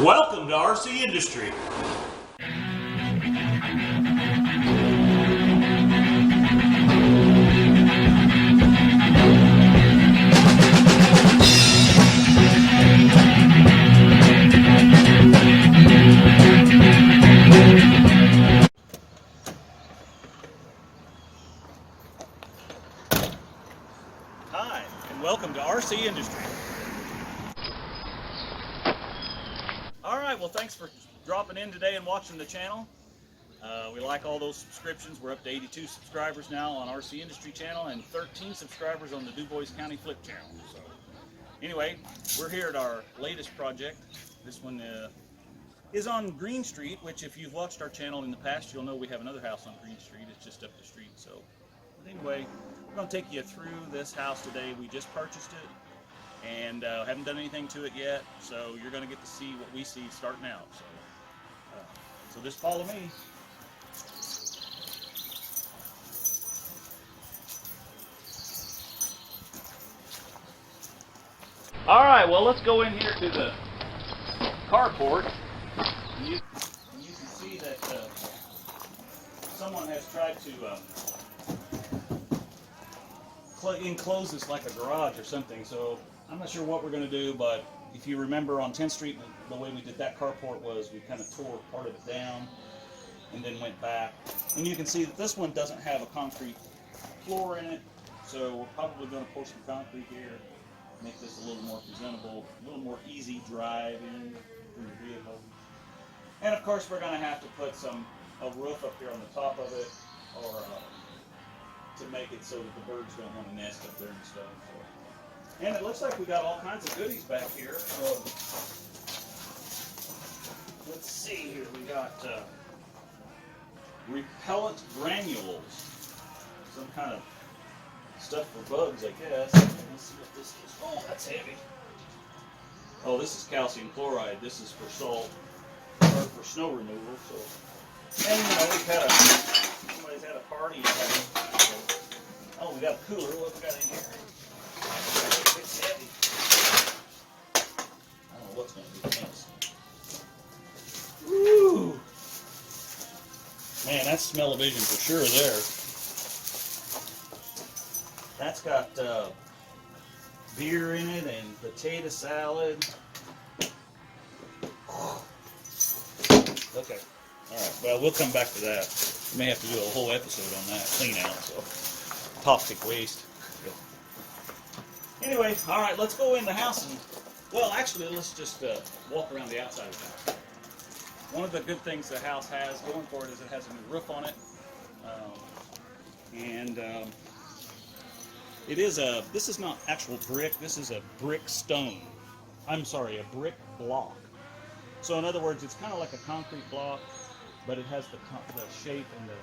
Welcome to RC Industry. Hi, and welcome to RC Industry. Alright, well thanks for dropping in today and watching the channel. We like all those subscriptions. We're up to 82 subscribers now on RC Industry channel and 13 subscribers on the DuBois County Flip channel. So, anyway, we're here at our latest project. This one is on Greene Street, which if you've watched our channel in the past, you'll know we have another house on Greene Street. It's just up the street. So, but anyway, we're going to take you through this house today. We just purchased it and haven't done anything to it yet, so you're going to get to see what we see starting out. So just follow me. All right, well let's go in here to the carport. And you can see that someone has tried to enclose this like a garage or something, so I'm not sure what we're going to do, but if you remember on 10th Street, the way we did that carport was we kind of tore part of it down and then went back. And you can see that this one doesn't have a concrete floor in it, so we're probably going to pour some concrete here, make this a little more presentable, a little more easy drive in for your vehicle. And of course we're going to have to put a roof up here on the top of it, or to make it so that the birds don't want to nest up there and stuff. So. And it looks like we got all kinds of goodies back here. So let's see here. We got repellent granules, some kind of stuff for bugs, I guess. Let's see what this is. Oh, that's heavy. Oh, this is calcium chloride. This is for salt or for snow removal. So, and you know, somebody's had a party. Oh, we got a cooler. What we got in here? It's heavy. I don't know what's going to be next. Woo! Man, that's smell-o-vision for sure there. That's got beer in it and potato salad. Okay. All right. Well, we'll come back to that. We may have to do a whole episode on that clean out. So. Toxic waste. Anyway, all right, let's go in the house and, well, actually, let's just walk around the outside of the house. One of the good things the house has going for it is it has a new roof on it, this is not actual brick. This is a brick stone. I'm sorry, a brick block. So in other words, it's kind of like a concrete block, but it has the shape and the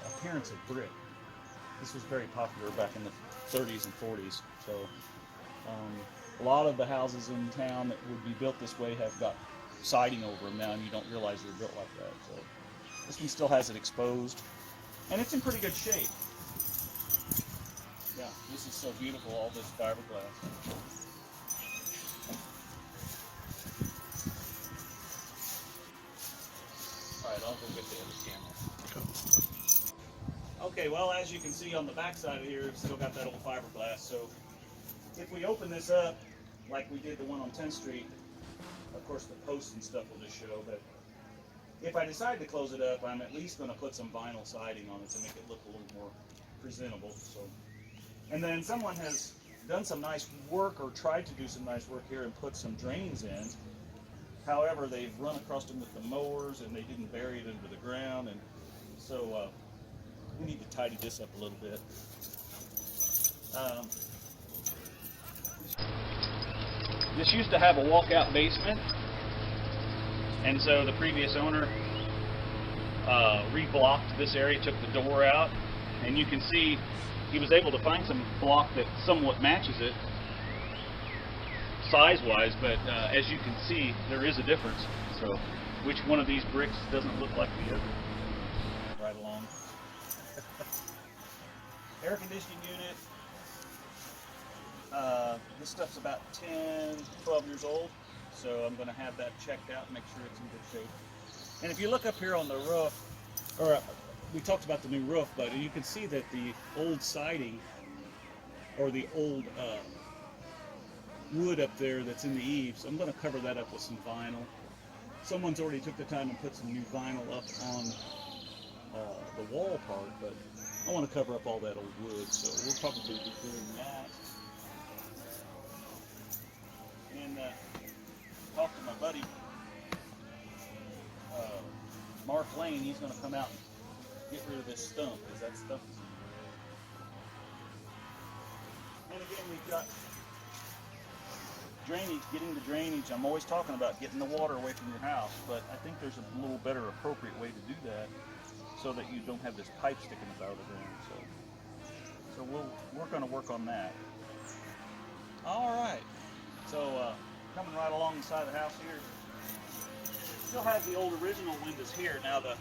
appearance of brick. This was very popular back in the 30s and 40s. So a lot of the houses in town that would be built this way have got siding over them now, and you don't realize they're built like that. So this one still has it exposed, and it's in pretty good shape. Yeah, this is so beautiful, all this fiberglass. All right, I'll go get the other camera. Okay, well, as you can see on the back side of here, it's still got that old fiberglass. So if we open this up, like we did the one on 10th Street, of course the posts and stuff will just show, but if I decide to close it up, I'm at least going to put some vinyl siding on it to make it look a little more presentable. So, and then someone has done some nice work, or tried to do some nice work here, and put some drains in. However, they've run across them with the mowers, and they didn't bury it into the ground, and so we need to tidy this up a little bit. This used to have a walkout basement, and so the previous owner reblocked this area, took the door out, and you can see he was able to find some block that somewhat matches it size-wise, but as you can see, there is a difference. So which one of these bricks doesn't look like the other? Right along. Air conditioning unit. This stuff's about 10, 12 years old, So I'm going to have that checked out and make sure it's in good shape. And if you look up here on the roof, or we talked about the new roof, but you can see that the old siding or the old wood up there that's in the eaves, I'm going to cover that up with some vinyl. Someone's already took the time and put some new vinyl up on the wall part, but I want to cover up all that old wood, so we'll probably be doing that. And talk to my buddy Mark Lane. He's going to come out and get rid of this stump, because that stump is in there. And again, we've got drainage, getting the drainage. I'm always talking about getting the water away from your house, but I think there's a little better, appropriate way to do that so that you don't have this pipe sticking out of the ground. So we're going to work on that. All right. So coming right along the side of the house here, still have the old original windows here. Now the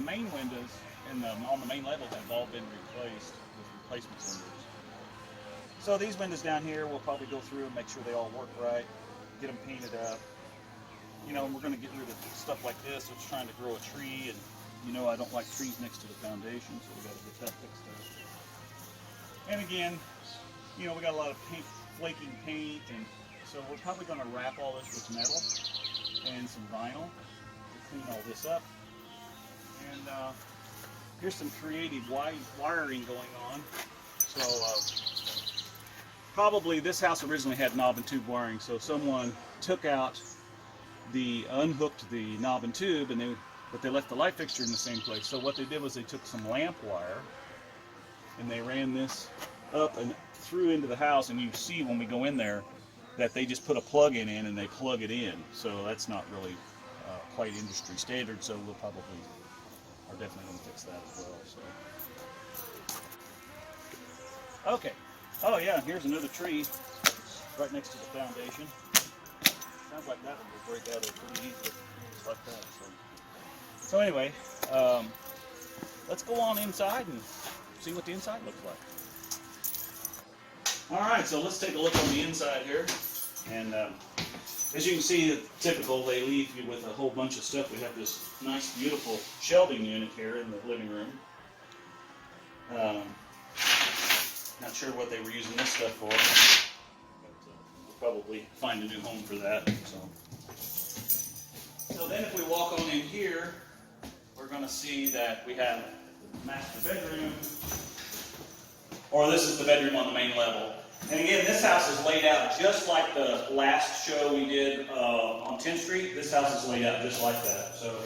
main windows on the main level have all been replaced with replacement windows. So these windows down here, we'll probably go through and make sure they all work right, get them painted up. You know, and we're going to get rid of stuff like this, which is trying to grow a tree, and you know I don't like trees next to the foundation, so we got to get that fixed up. And again, you know, we got a lot of flaking paint, and so we're probably going to wrap all this with metal and some vinyl to clean all this up. And here's some creative wiring going on. So probably this house originally had knob and tube wiring, so someone unhooked the knob and tube, but they left the light fixture in the same place. So what they did was they took some lamp wire and they ran this up and through into the house, and you see when we go in there that they just put a plug-in in and they plug it in. So that's not really quite industry standard, so we'll probably are definitely going to fix that as well. So. Okay. Oh yeah, here's another tree right next to the foundation. Sounds like that one will break out pretty easily, just like that. So anyway, let's go on inside and see what the inside looks like. All right, so let's take a look on the inside here. And as you can see, typical, they leave you with a whole bunch of stuff. We have this nice, beautiful shelving unit here in the living room. Not sure what they were using this stuff for, but we'll probably find a new home for that. So then if we walk on in here, we're going to see that we have the master bedroom, or this is the bedroom on the main level. And again, this house is laid out just like the last show we did on 10th Street. This house is laid out just like that. So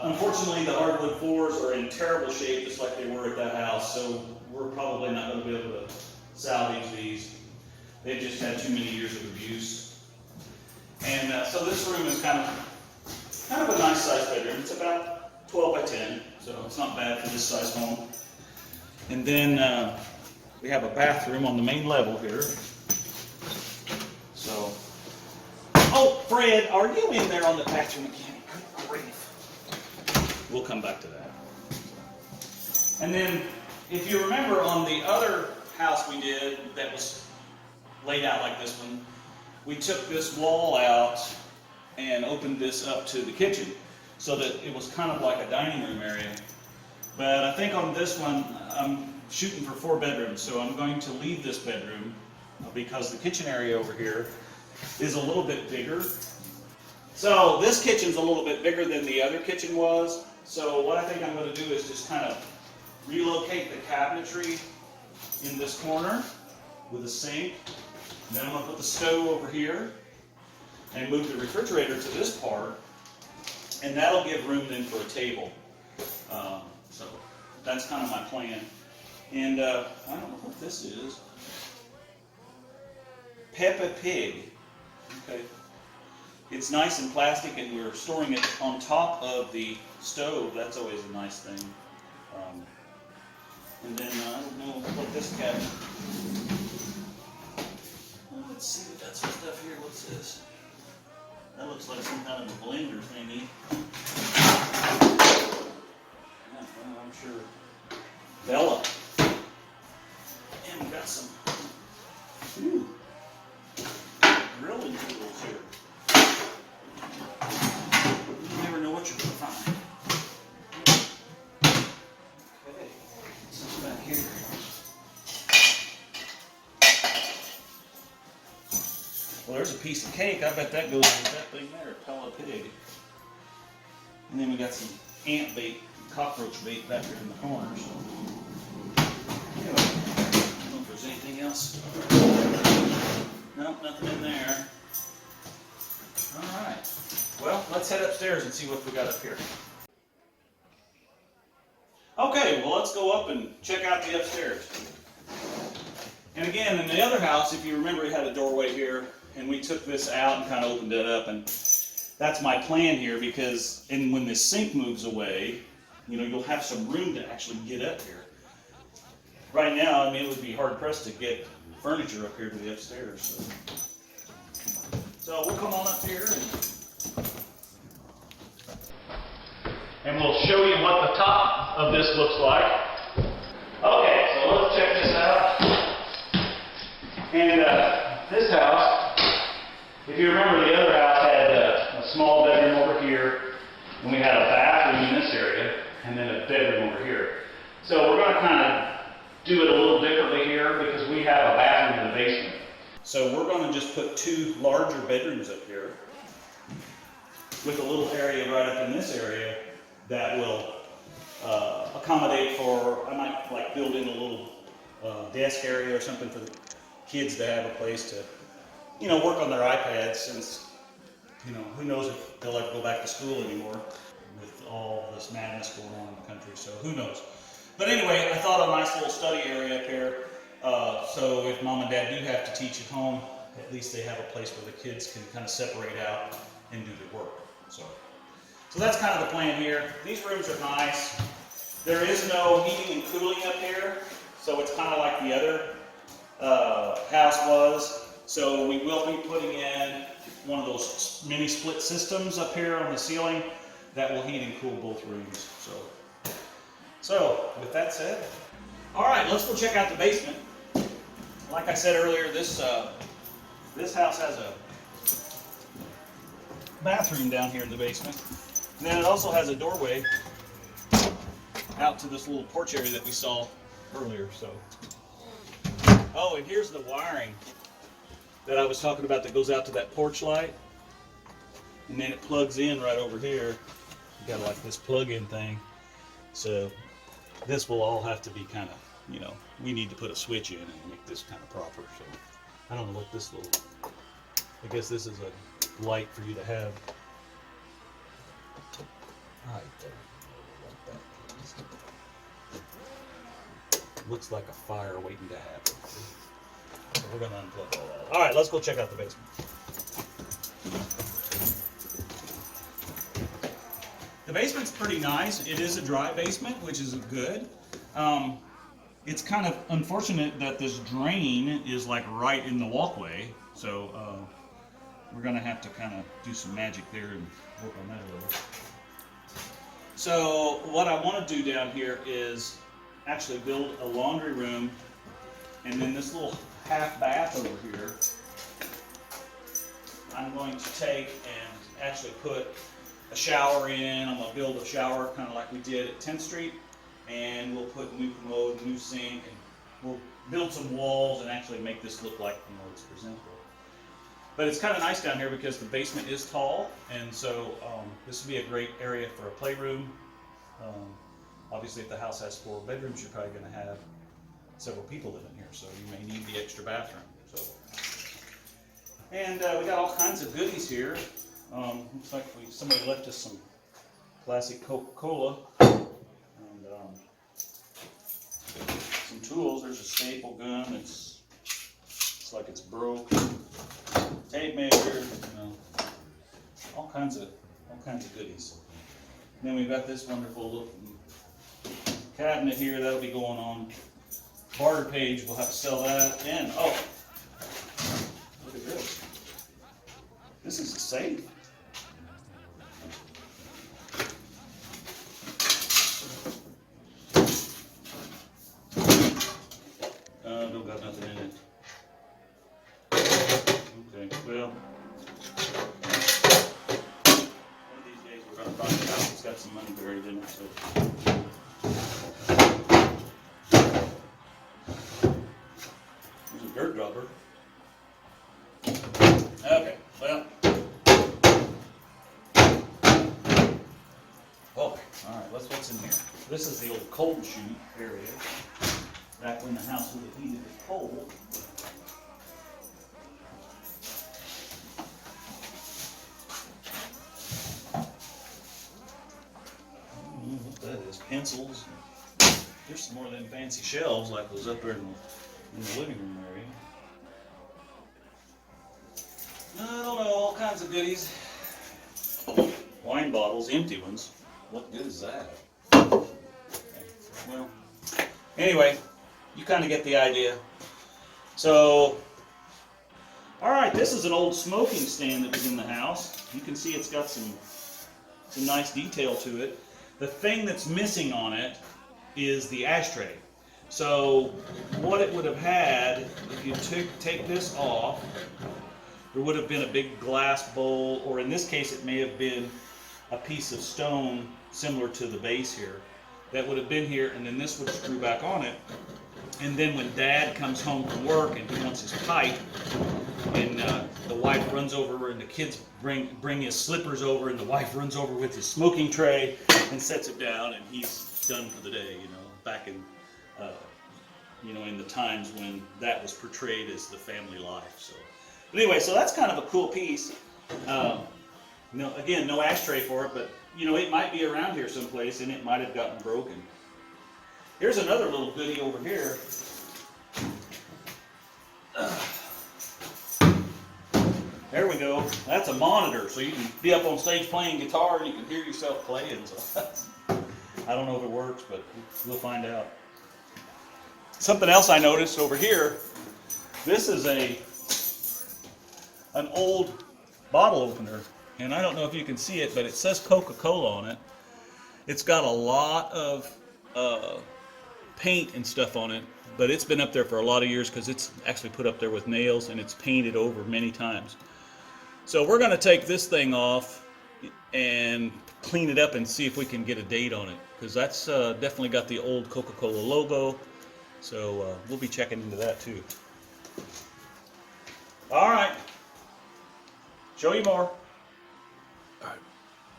unfortunately, the hardwood floors are in terrible shape, just like they were at that house. So we're probably not going to be able to salvage these. They've just had too many years of abuse. And so this room is kind of a nice size bedroom. It's about 12 by 10, so it's not bad for this size home. And then we have a bathroom on the main level here. So, oh, Fred, are you in there on the bathroom again? Good grief. We'll come back to that. And then, if you remember on the other house we did that was laid out like this one, we took this wall out and opened this up to the kitchen so that it was kind of like a dining room area. But I think on this one, I'm shooting for 4 bedrooms, so I'm going to leave this bedroom because the kitchen area over here is a little bit bigger. So this kitchen's a little bit bigger than the other kitchen was. So what I think I'm going to do is just kind of relocate the cabinetry in this corner with a sink. And then I'm going to put the stove over here and move the refrigerator to this part. And that'll give room then for a table. So that's kind of my plan. And I don't know what this is. Peppa Pig. Okay. It's nice and plastic, and we're storing it on top of the stove. That's always a nice thing. And then I don't know what this cabinet. Well, let's see what that's for stuff here. What's this? That looks like some kind of a blender thingy. Yeah, well, I'm sure. Bella. And we got some grilling tools here. Well, there's a piece of cake. I bet that goes with that thing there, pellet pig. And then we got some ant bait, cockroach bait back there in the corners. Anyway, I don't know if there's anything else. Nope, nothing in there. All right. Well, let's head upstairs and see what we got up here. Okay, well, let's go up and check out the upstairs. And again, in the other house, if you remember, it had a doorway here, and we took this out and kind of opened it up, and that's my plan here, because when this sink moves away, you know, you'll have some room to actually get up here. Right now, I mean, it would be hard pressed to get furniture up here to the upstairs. So we'll come on up here and we'll show you what the top of this looks like. Okay, so let's check this out. And this house, if you remember, the other house had a small bedroom over here, and we had a bathroom in this area, and then a bedroom over here. So we're going to kind of do it a little differently here because we have a bathroom in the basement. So we're going to just put two larger bedrooms up here with a little area right up in this area that will accommodate for, I might like build in a little desk area or something for the kids to have a place to, you know, work on their iPads, since, you know, who knows if they'll ever go back to school anymore with all this madness going on in the country, so who knows. But anyway, I thought a nice little study area up here, so if mom and dad do have to teach at home, at least they have a place where the kids can kind of separate out and do their work. So that's kind of the plan here. These rooms are nice. There is no heating and cooling up here, so it's kind of like the other house was. So we will be putting in one of those mini split systems up here on the ceiling that will heat and cool both rooms. So with that said, all right, let's go check out the basement. Like I said earlier, this house has a bathroom down here in the basement. And then it also has a doorway out to this little porch area that we saw earlier. So, oh, and here's the wiring that I was talking about that goes out to that porch light. And then it plugs in right over here. You got like this plug-in thing. So this will all have to be kind of, you know, we need to put a switch in and make this kind of proper. So I don't know what this little, I guess this is a light for you to have right there. Like that. Looks like a fire waiting to happen. So we're going to unplug all that. All right, let's go check out the basement. The basement's pretty nice. It is a dry basement, which is good. It's kind of unfortunate that this drain is like right in the walkway. So we're going to have to kind of do some magic there and work on that a little. So what I want to do down here is actually build a laundry room, and then this little half bath over here I'm going to take and actually put a shower in. I'm going to build a shower kind of like we did at 10th Street, and we'll put new commode, new sink, and we'll build some walls and actually make this look like, you know, it's presentable. But it's kind of nice down here because the basement is tall, and so this would be a great area for a playroom. Obviously, if the house has 4 bedrooms, you're probably going to have several people living here, so you may need the extra bathroom. So, and we got all kinds of goodies here. Looks like somebody left us some classic Coca-Cola and some tools. There's a staple gun. It's like it's broke. Tape measure, you know, all kinds of goodies. And then we've got this wonderful looking cabinet here that'll be going on barter page. We'll have to sell that. And oh, look at this. This is a safe. Don't got nothing in it. Okay, well, one of these days we're going to find it out. It's got some money buried in it. So. There's a dirt dropper. Well, all right, what's in here? This is the old cold chute area, back when the house would have heated with coal. What that is, pencils. There's some more of them fancy shelves like was up there in the living room area. I don't know, all kinds of goodies. Wine bottles, empty ones. What good is that? Well, anyway, you kind of get the idea. So, all right, this is an old smoking stand that was in the house. You can see it's got some nice detail to it. The thing that's missing on it is the ashtray. So, what it would have had, if you take this off, there would have been a big glass bowl, or in this case it may have been a piece of stone similar to the base here. That would have been here, and then this would screw back on it. And then when Dad comes home from work and he wants his pipe, and the wife runs over and the kids bring his slippers over, and the wife runs over with his smoking tray and sets it down, and he's done for the day, you know, back in in the times when that was portrayed as the family life. So anyway, so that's kind of a cool piece. Again, no ashtray for it, but it might be around here someplace, and it might have gotten broken. Here's another little goodie over here. There we go. That's a monitor, so you can be up on stage playing guitar and you can hear yourself playing. So I don't know if it works, but we'll find out. Something else I noticed over here. This is an old bottle opener, and I don't know if you can see it, but it says Coca-Cola on it. It's got a lot of paint and stuff on it, but it's been up there for a lot of years because it's actually put up there with nails and it's painted over many times. So we're going to take this thing off and clean it up and see if we can get a date on it, because that's definitely got the old Coca-Cola logo. So we'll be checking into that too. All right. Show you more. All right.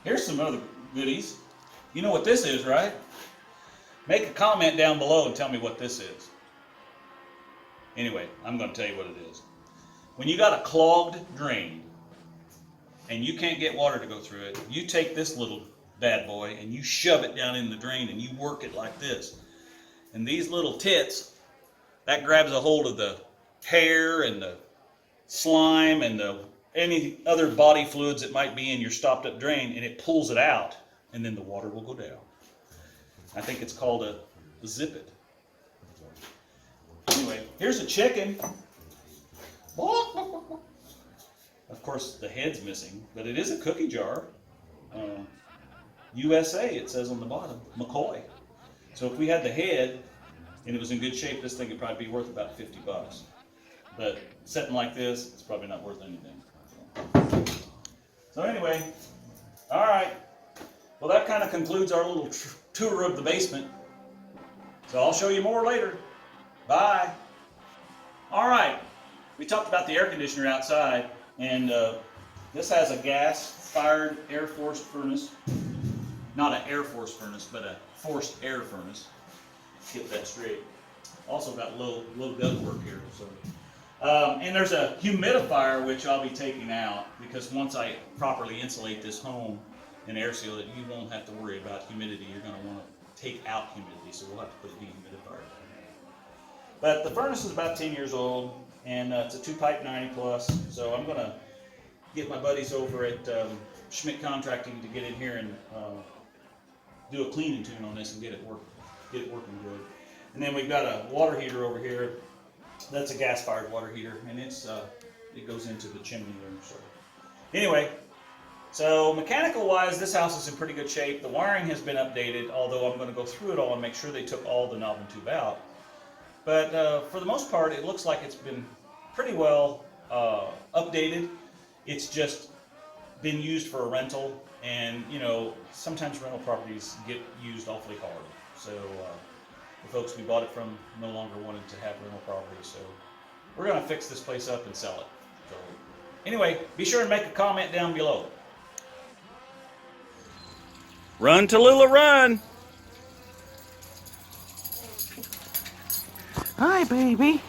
Here's some other goodies. You know what this is, right? Make a comment down below and tell me what this is. Anyway, I'm going to tell you what it is. When you got a clogged drain and you can't get water to go through it, you take this little bad boy and you shove it down in the drain and you work it like this. And these little tits, that grabs a hold of the hair and the slime and any other body fluids that might be in your stopped up drain, and it pulls it out, and then the water will go down. I think it's called a zip it. Anyway, here's a chicken. Of course, the head's missing, but it is a cookie jar. USA, it says on the bottom, McCoy. So if we had the head and it was in good shape, this thing would probably be worth about $50. But sitting like this, it's probably not worth anything. So anyway, all right. Well, that kind of concludes our little tour of the basement. So I'll show you more later. Bye. All right. We talked about the air conditioner outside, and this has a gas-fired air force furnace. Not an air force furnace, but a forced air furnace. Get that straight. Also got low ductwork here. So, and there's a humidifier which I'll be taking out, because once I properly insulate this home and air seal it, you won't have to worry about humidity. You're going to want to take out humidity, so we'll have to put a dehumidifier down here. But the furnace is about 10 years old, and it's a 2-pipe 90 plus. So I'm going to get my buddies over at Schmidt Contracting to get in here and do a clean and tune on this and get it working good. And then we've got a water heater over here. That's a gas-fired water heater, and it goes into the chimney there. So anyway, so mechanical-wise, this house is in pretty good shape. The wiring has been updated, although I'm going to go through it all and make sure they took all the knob and tube out. But for the most part, it looks like it's been pretty well updated. It's just been used for a rental, and sometimes rental properties get used awfully hard. So the folks we bought it from no longer wanted to have rental property, so we're going to fix this place up and sell it. So Anyway, be sure and make a comment down below. Run, Tallulah, run! Hi, baby.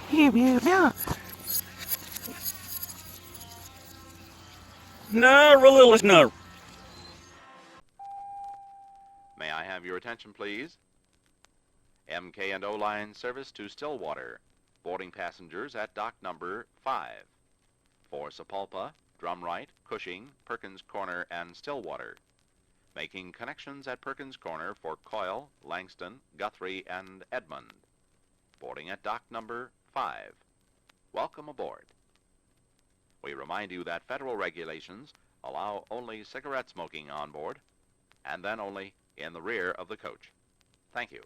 Here, here, here. No, Tallulah, no. May I have your attention, please? MK&O line service to Stillwater. Boarding passengers at dock number 5. For Sapulpa, Drumright, Cushing, Perkins Corner, and Stillwater. Making connections at Perkins Corner for Coyle, Langston, Guthrie, and Edmond. Boarding at dock number 5. Welcome aboard. We remind you that federal regulations allow only cigarette smoking on board, and then only in the rear of the coach. Thank you.